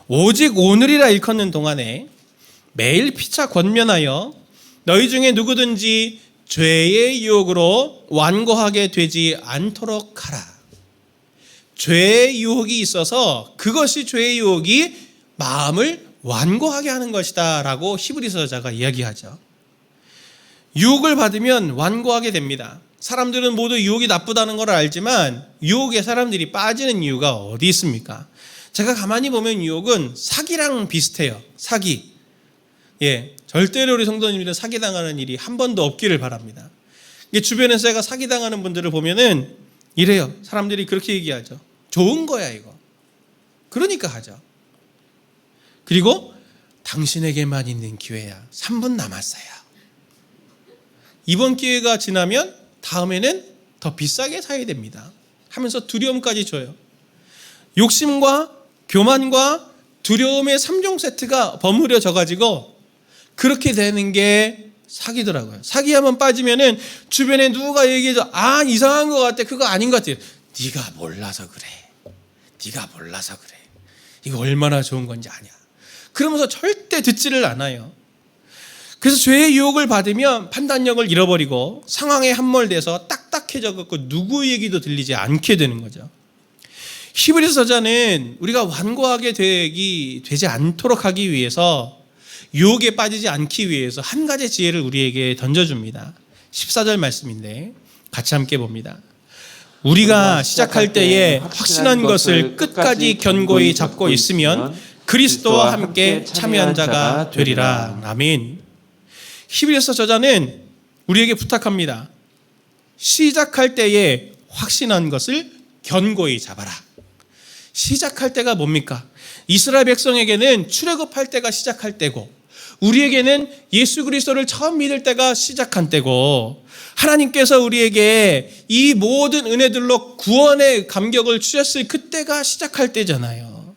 오직 오늘이라 일컫는 동안에 매일 피차 권면하여 너희 중에 누구든지 죄의 유혹으로 완고하게 되지 않도록 하라. 죄의 유혹이 있어서 그것이 죄의 유혹이 마음을 완고하게 하는 것이다 라고 히브리서 저자가 이야기하죠. 유혹을 받으면 완고하게 됩니다. 사람들은 모두 유혹이 나쁘다는 걸 알지만 유혹에 사람들이 빠지는 이유가 어디 있습니까? 제가 가만히 보면 유혹은 사기랑 비슷해요. 사기. 절대로 우리 성도님들은 사기당하는 일이 한 번도 없기를 바랍니다. 주변에서 제가 사기당하는 분들을 보면은 이래요. 사람들이 그렇게 얘기하죠. 좋은 거야 이거. 그러니까 하죠. 그리고 당신에게만 있는 기회야. 3분 남았어요. 이번 기회가 지나면 다음에는 더 비싸게 사야 됩니다. 하면서 두려움까지 줘요. 욕심과 교만과 두려움의 3종 세트가 버무려져 가지고 그렇게 되는 게 사기더라고요. 사기 한번 빠지면은 주변에 누가 얘기해서 이상한 것 같아. 그거 아닌 것 같아. 네가 몰라서 그래. 네가 몰라서 그래. 이거 얼마나 좋은 건지 아냐. 그러면서 절대 듣지를 않아요. 그래서 죄의 유혹을 받으면 판단력을 잃어버리고 상황에 함몰돼서 딱딱해져 갖고 누구 얘기도 들리지 않게 되는 거죠. 히브리서 저자는 우리가 완고하게 되지 않도록 하기 위해서 유혹에 빠지지 않기 위해서 한 가지 지혜를 우리에게 던져줍니다. 14절 말씀인데 같이 함께 봅니다. 우리가 시작할 때에 확신한 것을 끝까지 견고히 잡고 있으면 그리스도와 함께 참여한 자가 되리라. 아멘. 히브리서 저자는 우리에게 부탁합니다. 시작할 때에 확신한 것을 견고히 잡아라. 시작할 때가 뭡니까? 이스라엘 백성에게는 출애굽할 때가 시작할 때고 우리에게는 예수 그리스도를 처음 믿을 때가 시작한 때고 하나님께서 우리에게 이 모든 은혜들로 구원의 감격을 주셨을 그때가 시작할 때잖아요.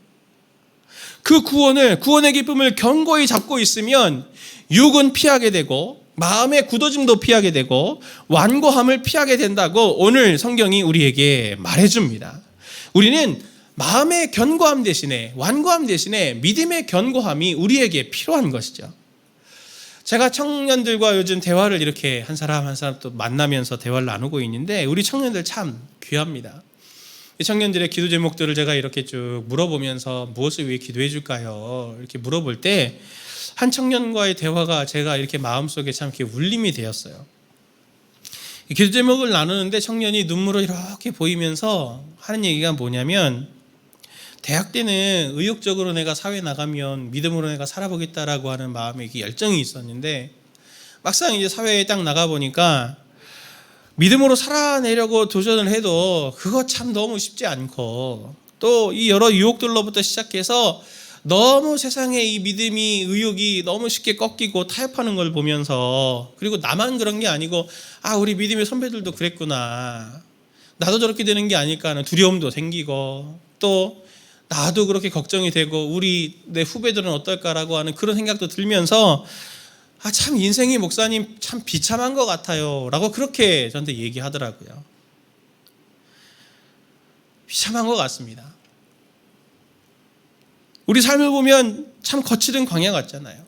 그 구원의 기쁨을 견고히 잡고 있으면 육은 피하게 되고 마음의 굳어짐도 피하게 되고 완고함을 피하게 된다고 오늘 성경이 우리에게 말해줍니다. 우리는 마음의 견고함 대신에 완고함 대신에 믿음의 견고함이 우리에게 필요한 것이죠. 제가 청년들과 요즘 대화를 이렇게 한 사람 또 만나면서 대화를 나누고 있는데 우리 청년들 참 귀합니다. 이 청년들의 기도 제목들을 제가 이렇게 쭉 물어보면서 무엇을 위해 기도해 줄까요? 이렇게 물어볼 때 한 청년과의 대화가 제가 이렇게 마음속에 참 이렇게 울림이 되었어요. 기도 제목을 나누는데 청년이 눈물을 이렇게 보이면서 하는 얘기가 뭐냐면 대학 때는 의욕적으로 내가 사회 나가면 믿음으로 내가 살아보겠다라고 하는 마음에 열정이 있었는데 막상 이제 사회에 딱 나가보니까 믿음으로 살아내려고 도전을 해도 그거 참 너무 쉽지 않고 또 이 여러 유혹들로부터 시작해서 너무 세상에 이 믿음이 의욕이 너무 쉽게 꺾이고 타협하는 걸 보면서 그리고 나만 그런 게 아니고 우리 믿음의 선배들도 그랬구나. 나도 저렇게 되는 게 아닐까 하는 두려움도 생기고 또 나도 그렇게 걱정이 되고 내 후배들은 어떨까라고 하는 그런 생각도 들면서 참 인생이 목사님 참 비참한 것 같아요 라고 그렇게 저한테 얘기하더라고요. 비참한 것 같습니다. 우리 삶을 보면 참 거칠은 광야 같잖아요.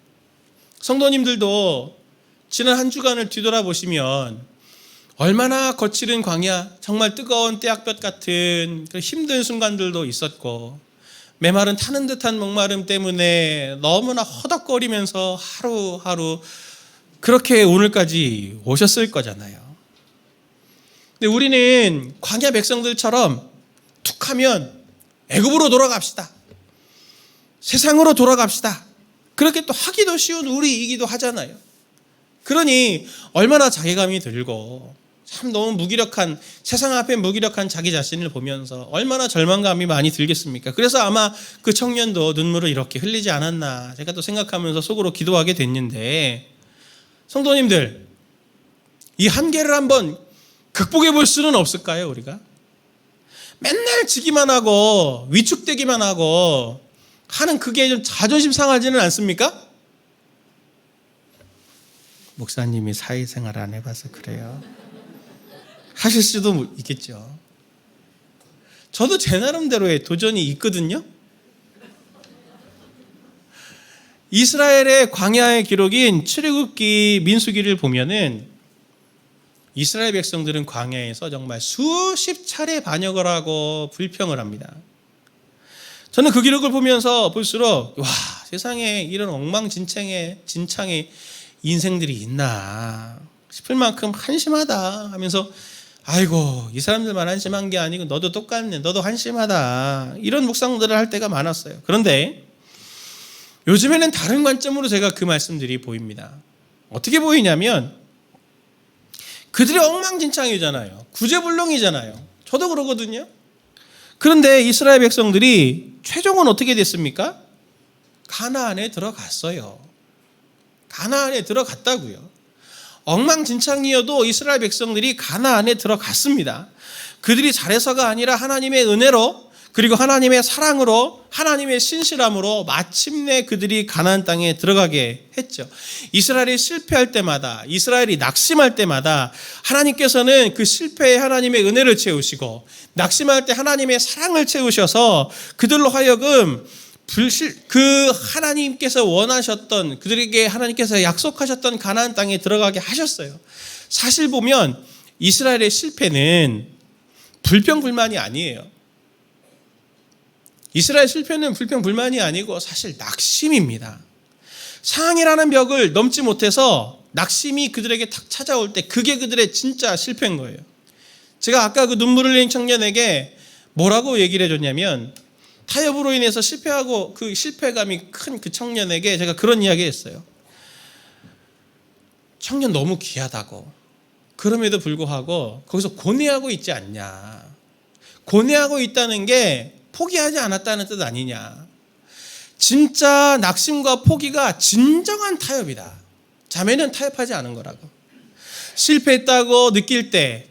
성도님들도 지난 한 주간을 뒤돌아보시면 얼마나 거칠은 광야, 정말 뜨거운 떼약볕 같은 그 힘든 순간들도 있었고, 메마른 타는 듯한 목마름 때문에 너무나 허덕거리면서 하루하루 그렇게 오늘까지 오셨을 거잖아요. 근데 우리는 광야 백성들처럼 툭 하면 애굽으로 돌아갑시다, 세상으로 돌아갑시다, 그렇게 또 하기도 쉬운 우리이기도 하잖아요. 그러니 얼마나 자괴감이 들고 참 너무 무기력한, 세상 앞에 무기력한 자기 자신을 보면서 얼마나 절망감이 많이 들겠습니까? 그래서 아마 그 청년도 눈물을 이렇게 흘리지 않았나 제가 또 생각하면서 속으로 기도하게 됐는데, 성도님들, 이 한계를 한번 극복해 볼 수는 없을까요? 우리가 맨날 지기만 하고 위축되기만 하고 하는 그게 좀 자존심 상하지는 않습니까? 목사님이 사회생활 안 해봐서 그래요. 하실 수도 있겠죠. 저도 제 나름대로의 도전이 있거든요. 이스라엘의 광야의 기록인 출애굽기, 민수기를 보면은 이스라엘 백성들은 광야에서 정말 수십 차례 반역을 하고 불평을 합니다. 저는 그 기록을 보면서 볼수록 와, 세상에 이런 엉망진창의 인생들이 있나 싶을 만큼 한심하다 하면서, 아이고 이 사람들만 한심한 게 아니고 너도 똑같네, 너도 한심하다, 이런 묵상들을 할 때가 많았어요. 그런데 요즘에는 다른 관점으로 제가 그 말씀들이 보입니다. 어떻게 보이냐면 그들이 엉망진창이잖아요. 구제불능이잖아요. 저도 그러거든요. 그런데 이스라엘 백성들이 최종은 어떻게 됐습니까? 가나안에 들어갔어요. 가나안에 들어갔다고요. 엉망진창이어도 이스라엘 백성들이 가나안에 들어갔습니다. 그들이 잘해서가 아니라 하나님의 은혜로, 그리고 하나님의 사랑으로, 하나님의 신실함으로 마침내 그들이 가나안 땅에 들어가게 했죠. 이스라엘이 실패할 때마다, 이스라엘이 낙심할 때마다 하나님께서는 그 실패에 하나님의 은혜를 채우시고, 낙심할 때 하나님의 사랑을 채우셔서 그들로 하여금 그 하나님께서 원하셨던, 그들에게 하나님께서 약속하셨던 가나안 땅에 들어가게 하셨어요. 사실 보면 이스라엘의 실패는 불평불만이 아니에요. 이스라엘 실패는 불평불만이 아니고 사실 낙심입니다. 상황이라는 벽을 넘지 못해서 낙심이 그들에게 탁 찾아올 때 그게 그들의 진짜 실패인 거예요. 제가 아까 그 눈물을 흘린 청년에게 뭐라고 얘기를 해줬냐면, 타협으로 인해서 실패하고 그 실패감이 큰 그 청년에게 제가 그런 이야기 했어요. 청년 너무 귀하다고, 그럼에도 불구하고 거기서 고뇌하고 있지 않냐. 고뇌하고 있다는 게 포기하지 않았다는 뜻 아니냐. 진짜 낙심과 포기가 진정한 타협이다. 자매는 타협하지 않은 거라고. 실패했다고 느낄 때,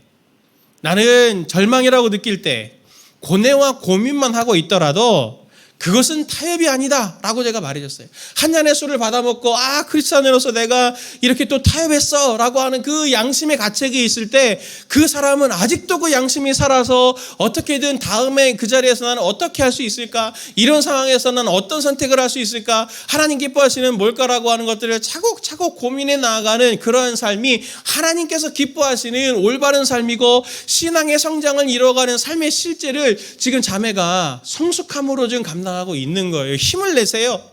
나는 절망이라고 느낄 때 고뇌와 고민만 하고 있더라도 그것은 타협이 아니다 라고 제가 말해줬어요. 한 잔의 술을 받아먹고 크리스찬으로서 내가 이렇게 또 타협했어 라고 하는 그 양심의 가책이 있을 때 그 사람은 아직도 그 양심이 살아서 어떻게든 다음에 그 자리에서 나는 어떻게 할 수 있을까, 이런 상황에서 나는 어떤 선택을 할 수 있을까, 하나님 기뻐하시는 뭘까라고 하는 것들을 차곡차곡 고민해 나아가는 그러한 삶이 하나님께서 기뻐하시는 올바른 삶이고 신앙의 성장을 이뤄가는 삶의 실제를 지금 자매가 성숙함으로 지금 감당하고 있는 거예요. 힘을 내세요.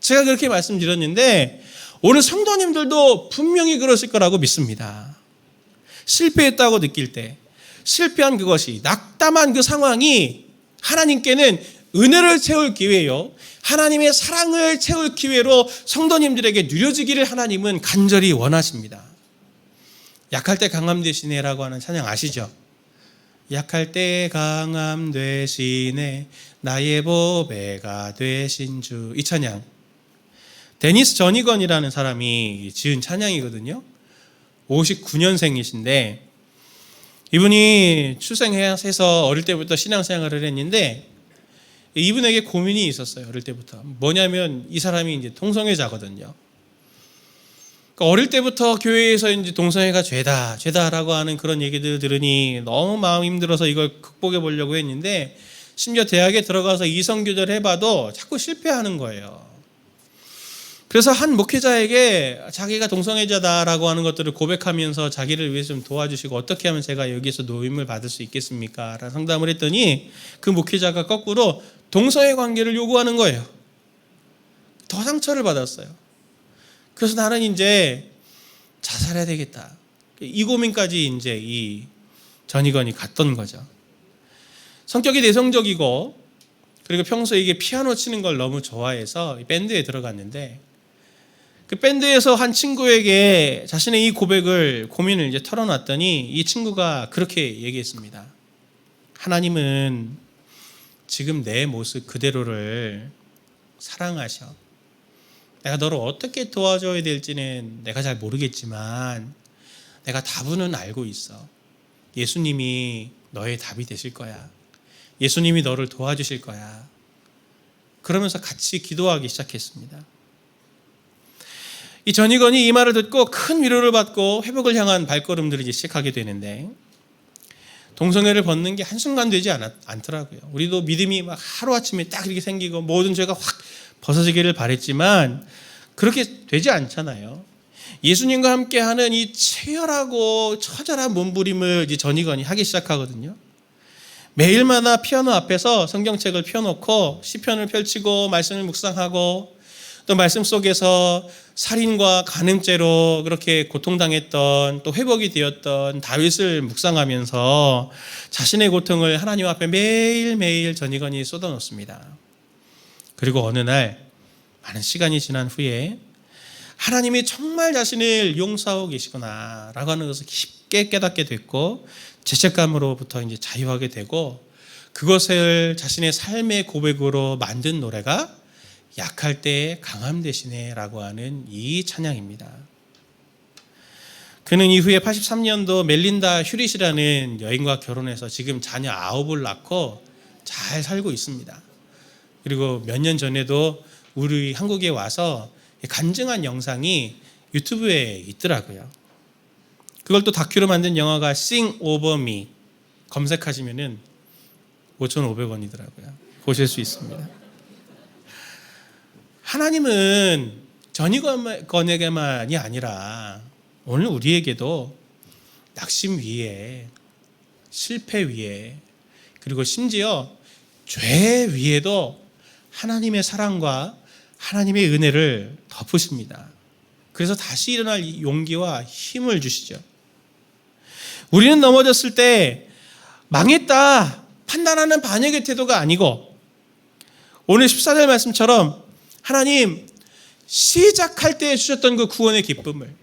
제가 그렇게 말씀드렸는데 오늘 성도님들도 분명히 그러실 거라고 믿습니다. 실패했다고 느낄 때, 실패한 그것이, 낙담한 그 상황이 하나님께는 은혜를 채울 기회요, 하나님의 사랑을 채울 기회로 성도님들에게 누려지기를 하나님은 간절히 원하십니다. 약할 때 강함 되시네라고 하는 찬양 아시죠? 약할 때 강함 되시네, 나의 보배가 되신 주. 이 찬양 데니스 전이건이라는 사람이 지은 찬양이거든요. 59년생이신데 이분이 출생해서 어릴 때부터 신앙생활을 했는데 이분에게 고민이 있었어요. 어릴 때부터. 뭐냐면 이 사람이 이제 동성애자거든요. 그러니까 어릴 때부터 교회에서 이제 동성애가 죄다라고 하는 그런 얘기들 들으니 너무 마음 힘들어서 이걸 극복해 보려고 했는데 심지어 대학에 들어가서 이성교제를 해봐도 자꾸 실패하는 거예요. 그래서 한 목회자에게 자기가 동성애자다라고 하는 것들을 고백하면서 자기를 위해서 좀 도와주시고 어떻게 하면 제가 여기서 노임을 받을 수 있겠습니까? 라는 상담을 했더니 그 목회자가 거꾸로 동성애 관계를 요구하는 거예요. 더 상처를 받았어요. 그래서 나는 이제 자살해야 되겠다. 이 고민까지 이제 이 전희건이 갔던 거죠. 성격이 내성적이고 그리고 평소에 이게 피아노 치는 걸 너무 좋아해서 밴드에 들어갔는데 그 밴드에서 한 친구에게 자신의 이 고민을 이제 털어놨더니 이 친구가 그렇게 얘기했습니다. 하나님은 지금 내 모습 그대로를 사랑하셔. 내가 너를 어떻게 도와줘야 될지는 내가 잘 모르겠지만 내가 답은 알고 있어. 예수님이 너의 답이 되실 거야. 예수님이 너를 도와주실 거야. 그러면서 같이 기도하기 시작했습니다. 이 전희건이 이 말을 듣고 큰 위로를 받고 회복을 향한 발걸음들을 이제 시작하게 되는데 동성애를 벗는 게 한순간 되지 않더라고요. 우리도 믿음이 막 하루아침에 딱 이렇게 생기고 모든 죄가 확 벗어지기를 바랬지만 그렇게 되지 않잖아요. 예수님과 함께하는 이 치열하고 처절한 몸부림을 이제 전희건이 하기 시작하거든요. 매일마다 피아노 앞에서 성경책을 펴놓고 시편을 펼치고 말씀을 묵상하고 또 말씀 속에서 살인과 간음죄로 그렇게 고통당했던 또 회복이 되었던 다윗을 묵상하면서 자신의 고통을 하나님 앞에 매일매일 전희건이 쏟아놓습니다. 그리고 어느 날 많은 시간이 지난 후에 하나님이 정말 자신을 용서하고 계시구나 라고 하는 것을 깊게 깨닫게 됐고 죄책감으로부터 이제 자유하게 되고 그것을 자신의 삶의 고백으로 만든 노래가 약할 때의 강함 되시네 라고 하는 이 찬양입니다. 그는 이후에 83년도 멜린다 휴릿이라는 여인과 결혼해서 지금 자녀 9을 낳고 잘 살고 있습니다. 그리고 몇 년 전에도 우리 한국에 와서 간증한 영상이 유튜브에 있더라고요. 그걸 또 다큐로 만든 영화가 Sing Over Me 검색하시면은 5,500원이더라고요. 보실 수 있습니다. 하나님은 전희건에게만이 아니라 오늘 우리에게도 낙심 위에 실패 위에 그리고 심지어 죄 위에도 하나님의 사랑과 하나님의 은혜를 덮으십니다. 그래서 다시 일어날 용기와 힘을 주시죠. 우리는 넘어졌을 때 망했다 판단하는 반역의 태도가 아니고 오늘 14절 말씀처럼 하나님 시작할 때 주셨던 그 구원의 기쁨을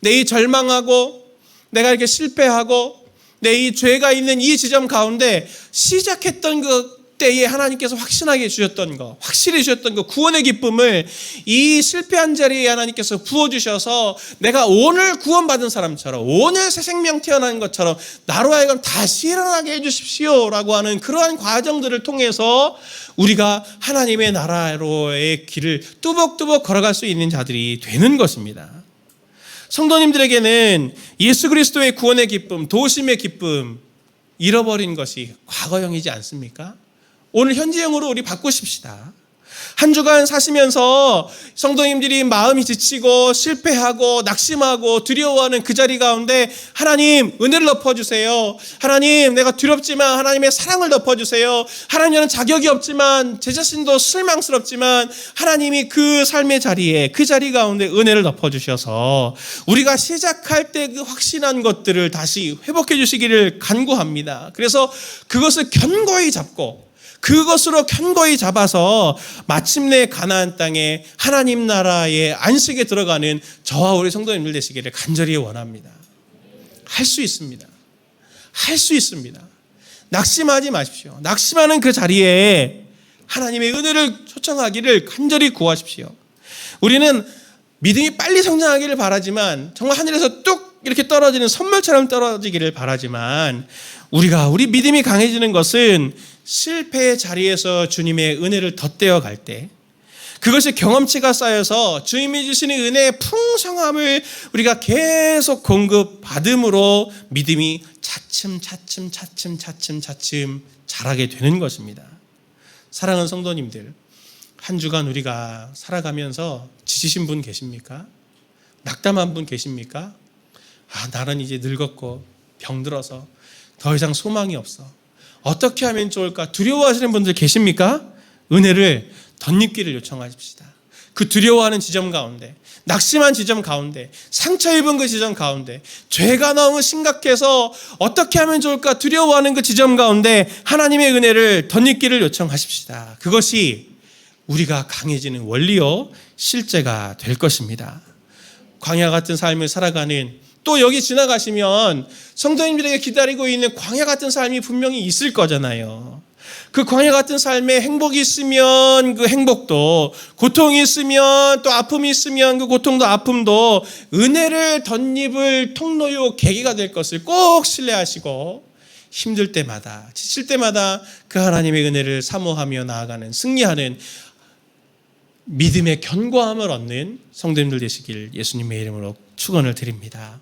내 이 절망하고 내가 이렇게 실패하고 내 이 죄가 있는 이 지점 가운데 시작했던 그 때에 하나님께서 확신하게 주셨던 거, 확실히 주셨던 그 구원의 기쁨을 이 실패한 자리에 하나님께서 부어주셔서 내가 오늘 구원받은 사람처럼 오늘 새 생명 태어난 것처럼 나로 하여금 다시 일어나게 해주십시오 라고 하는 그러한 과정들을 통해서 우리가 하나님의 나라로의 길을 뚜벅뚜벅 걸어갈 수 있는 자들이 되는 것입니다. 성도님들에게는 예수 그리스도의 구원의 기쁨, 도심의 기쁨 잃어버린 것이 과거형이지 않습니까? 오늘 현재형으로 우리 바꾸십시다. 한 주간 사시면서 성도님들이 마음이 지치고 실패하고 낙심하고 두려워하는 그 자리 가운데 하나님 은혜를 덮어주세요. 하나님 내가 두렵지만 하나님의 사랑을 덮어주세요. 하나님은 자격이 없지만 제 자신도 실망스럽지만 하나님이 그 삶의 자리에 그 자리 가운데 은혜를 덮어주셔서 우리가 시작할 때 그 확신한 것들을 다시 회복해 주시기를 간구합니다. 그래서 그것을 견고히 잡고 그것으로 견고히 잡아서 마침내 가나안 땅에 하나님 나라의 안식에 들어가는 저와 우리 성도님들 되시기를 간절히 원합니다. 할 수 있습니다. 할 수 있습니다. 낙심하지 마십시오. 낙심하는 그 자리에 하나님의 은혜를 초청하기를 간절히 구하십시오. 우리는 믿음이 빨리 성장하기를 바라지만 정말 하늘에서 뚝 이렇게 떨어지는 선물처럼 떨어지기를 바라지만 우리 믿음이 강해지는 것은 실패의 자리에서 주님의 은혜를 덧대어 갈 때 그것이 경험치가 쌓여서 주님이 주시는 은혜의 풍성함을 우리가 계속 공급받음으로 믿음이 차츰 자라게 되는 것입니다. 사랑하는 성도님들, 한 주간 우리가 살아가면서 지치신 분 계십니까? 낙담한 분 계십니까? 나는 이제 늙었고 병들어서 더 이상 소망이 없어. 어떻게 하면 좋을까? 두려워하시는 분들 계십니까? 은혜를 덧입기를 요청하십시다. 그 두려워하는 지점 가운데, 낙심한 지점 가운데, 상처 입은 그 지점 가운데, 죄가 너무 심각해서 어떻게 하면 좋을까 두려워하는 그 지점 가운데 하나님의 은혜를 덧입기를 요청하십시다. 그것이 우리가 강해지는 원리요 실제가 될 것입니다. 광야 같은 삶을 살아가는, 또 여기 지나가시면 성도님들에게 기다리고 있는 광야 같은 삶이 분명히 있을 거잖아요. 그 광야 같은 삶에 행복이 있으면 그 행복도, 고통이 있으면 또 아픔이 있으면 그 고통도 아픔도 은혜를 덧입을 통로요 계기가 될 것을 꼭 신뢰하시고, 힘들 때마다, 지칠 때마다 그 하나님의 은혜를 사모하며 나아가는, 승리하는 믿음의 견고함을 얻는 성도님들 되시길 예수님의 이름으로 축원을 드립니다.